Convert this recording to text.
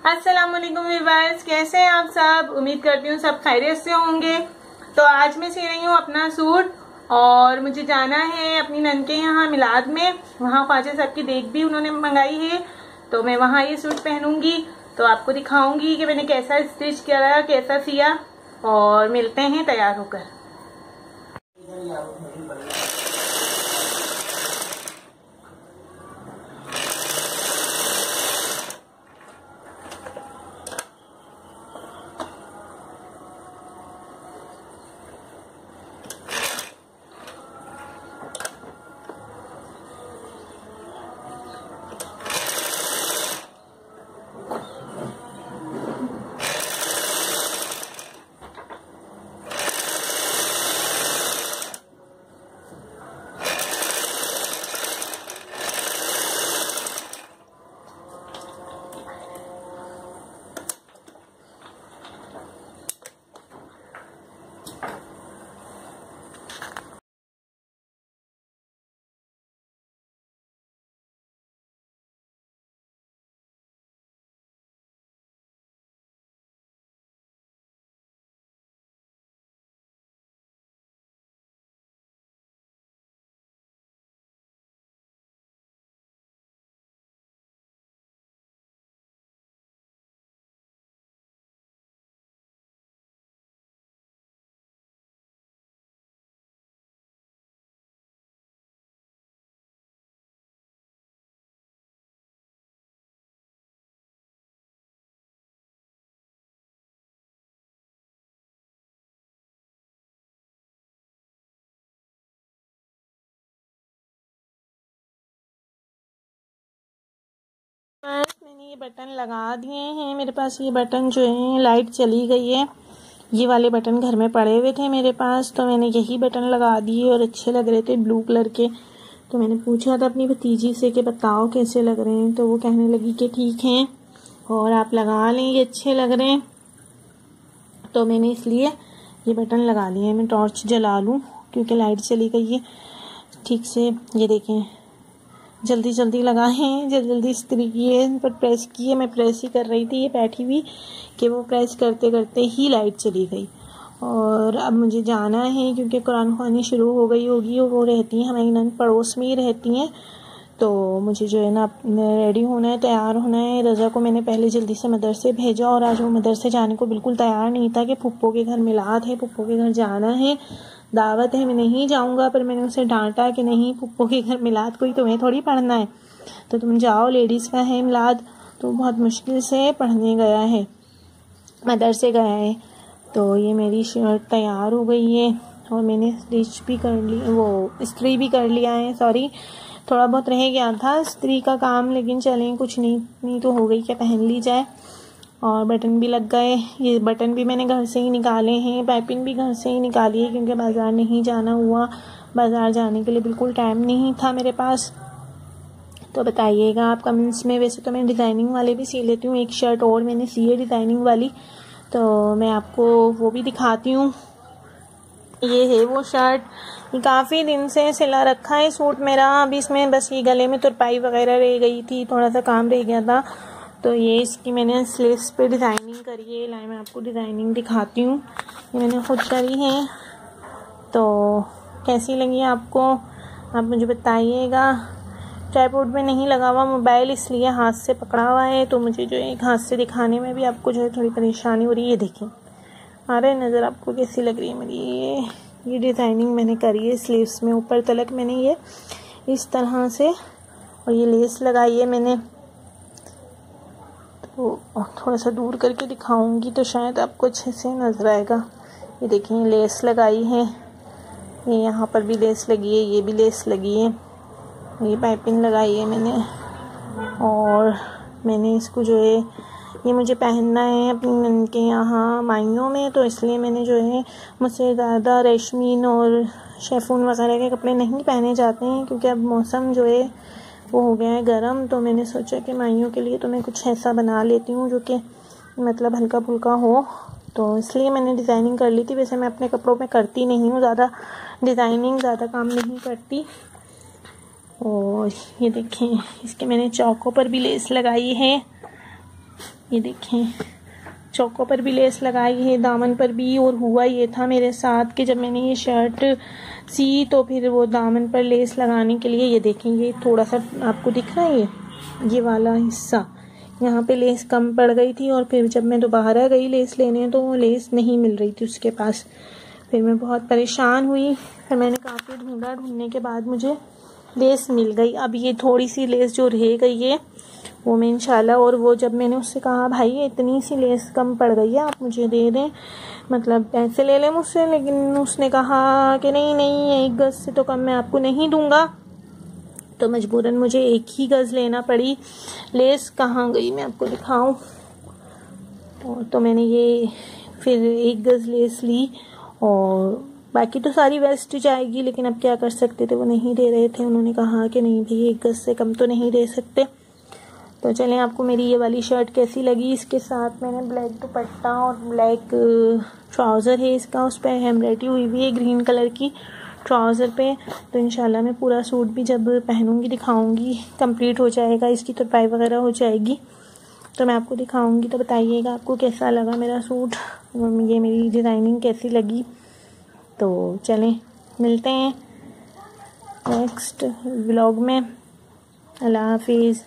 अस्सलाम वालेकुम व्यूअर्स, कैसे हैं आप सब। उम्मीद करती हूँ सब खैरियत से होंगे। तो आज मैं सी रही हूँ अपना सूट और मुझे जाना है अपनी नन के यहाँ मिलाद में। वहाँ ख्वाजा साहब की देख भी उन्होंने मंगाई है, तो मैं वहाँ ये सूट पहनूंगी। तो आपको दिखाऊंगी कि मैंने कैसा स्टिच किया, कैसा सिया, और मिलते हैं तैयार होकर। मैंने ये बटन लगा दिए हैं। मेरे पास ये बटन जो है, लाइट चली गई है, ये वाले बटन घर में पड़े हुए थे मेरे पास, तो मैंने यही बटन लगा दिए और अच्छे लग रहे थे ब्लू कलर के। तो मैंने पूछा था अपनी भतीजी से कि बताओ कैसे लग रहे हैं, तो वो कहने लगी कि ठीक हैं और आप लगा लें, ये अच्छे लग रहे हैं। तो मैंने इसलिए ये बटन लगा लिए हैं। मैं टॉर्च जला लूँ क्योंकि लाइट चली गई है ठीक से। ये देखें, जल्दी जल्दी लगाएं, जल्दी इस्त्री किए, पर प्रेस किए। मैं प्रेस ही कर रही थी, ये बैठी हुई कि वो प्रेस करते करते ही लाइट चली गई। और अब मुझे जाना है क्योंकि कुरान ख़वानी शुरू हो गई होगी। वो रहती हैं हमारी नन पड़ोस में ही रहती हैं, तो मुझे जो है ना रेडी होना है, तैयार होना है। रज़ा को मैंने पहले जल्दी से मदरसे भेजा और आज वो मदरसे जाने को बिल्कुल तैयार नहीं था कि फुप्पो के घर मिलाद है, फुप्पो के घर जाना है, दावत है, मैं नहीं जाऊंगा। पर मैंने उसे डांटा कि नहीं, फुप्पो के घर मिलाद कोई तुम्हें थोड़ी पढ़ना है, तो तुम जाओ, लेडीज़ का है मिलाद। तो बहुत मुश्किल से पढ़ने गया है, मदरसे गया है। तो ये मेरी शर्ट तैयार हो गई है और मैंने स्टिच भी कर ली, वो इस्त्री भी कर लिया है। सॉरी, थोड़ा बहुत रह गया था इस्त्री का काम, लेकिन चलें कुछ नहीं तो हो गई, क्या पहन ली जाए। और बटन भी लग गए, ये बटन भी मैंने घर से ही निकाले हैं, पाइपिंग भी घर से ही निकाली है क्योंकि बाज़ार नहीं जाना हुआ। बाज़ार जाने के लिए बिल्कुल टाइम नहीं था मेरे पास। तो बताइएगा आप कमेंट्स में। वैसे तो मैं डिज़ाइनिंग वाले भी सी लेती हूँ, एक शर्ट और मैंने सी है डिज़ाइनिंग वाली, तो मैं आपको वो भी दिखाती हूँ। ये है वो शर्ट, ये काफ़ी दिन से सिला रखा है सूट मेरा। अभी इसमें बस ये गले में तुरपाई वगैरह रह गई थी, थोड़ा सा काम रह गया था, तो ये इसकी मैंने स्लीव्स पे डिज़ाइनिंग करी है। लाए मैं आपको डिज़ाइनिंग दिखाती हूँ, ये मैंने खुद करी है। तो कैसी लगी आपको आप मुझे बताइएगा। ट्राइपॉड में नहीं लगा हुआ मोबाइल, इसलिए हाथ से पकड़ा हुआ है, तो मुझे जो है एक हाथ से दिखाने में भी आपको जो है थोड़ी परेशानी हो रही है। ये देखिए, आ रहा है नज़र आपको कैसी लग रही है मेरी ये डिज़ाइनिंग मैंने करी है स्लीव्स में, ऊपर तलक मैंने ये इस तरह से, और ये लेस लगाई है मैंने। तो थोड़ा सा दूर करके दिखाऊंगी तो शायद आपको अच्छे से नज़र आएगा। ये देखिए, लेस लगाई है, ये यहाँ पर भी लेस लगी है, ये भी लेस लगी है, ये पाइपिंग लगाई है मैंने। और मैंने इसको जो है, ये मुझे पहनना है अपनी नन के यहाँ माइयों में, तो इसलिए मैंने जो है, मुझसे ज़्यादा रेशमीन और शेफून वगैरह के कपड़े नहीं पहने जाते हैं क्योंकि अब मौसम जो है वो हो गया है गर्म। तो मैंने सोचा कि माइयों के लिए तो मैं कुछ ऐसा बना लेती हूँ जो कि मतलब हल्का फुल्का हो, तो इसलिए मैंने डिज़ाइनिंग कर ली थी। वैसे मैं अपने कपड़ों में करती नहीं हूँ ज़्यादा डिज़ाइनिंग, ज़्यादा काम नहीं करती। और ये देखें, इसके मैंने चौकों पर भी लेस लगाई है। ये देखें, चौकों पर भी लेस लगाई है, दामन पर भी। और हुआ ये था मेरे साथ कि जब मैंने ये शर्ट सी तो फिर वो दामन पर लेस लगाने के लिए, ये देखें, ये थोड़ा सा आपको दिख रहा है, ये वाला हिस्सा यहाँ पे लेस कम पड़ गई थी। और फिर जब मैं दोबारा गई लेस लेने तो वो लेस नहीं मिल रही थी उसके पास। फिर मैं बहुत परेशान हुई, फिर मैंने काफ़ी ढूंढा, ढूंढने के बाद मुझे लेस मिल गई। अब ये थोड़ी सी लेस जो रह गई है वो मैं इंशाल्लाह, और वो जब मैंने उससे कहा भाई इतनी सी लेस कम पड़ गई है, आप मुझे दे दें, मतलब पैसे ले लें मुझसे, लेकिन उसने कहा कि नहीं नहीं, 1 गज़ से तो कम मैं आपको नहीं दूंगा। तो मजबूरन मुझे 1 ही गज़ लेना पड़ी। लेस कहाँ गई मैं आपको दिखाऊं। और तो मैंने ये फिर 1 गज़ लेस ली, और बाकी तो सारी वेस्ट जाएगी, लेकिन अब क्या कर सकते थे, वो नहीं दे रहे थे। उन्होंने कहा कि नहीं भाई 1 गज़ से कम तो नहीं दे सकते। तो चलें, आपको मेरी ये वाली शर्ट कैसी लगी। इसके साथ मैंने ब्लैक दुपट्टा और ब्लैक ट्राउज़र है इसका, उस पर एम्ब्रॉयडरी हुई हुई है ग्रीन कलर की ट्राउज़र पे। तो इंशाल्लाह मैं पूरा सूट भी जब पहनूंगी दिखाऊंगी, कंप्लीट हो जाएगा, इसकी तुरपाई वगैरह हो जाएगी तो मैं आपको दिखाऊंगी। तो बताइएगा आपको कैसा लगा मेरा सूट, ये मेरी डिज़ाइनिंग कैसी लगी। तो चलें मिलते हैं नेक्स्ट व्लॉग में। अल्लाह हाफिज़।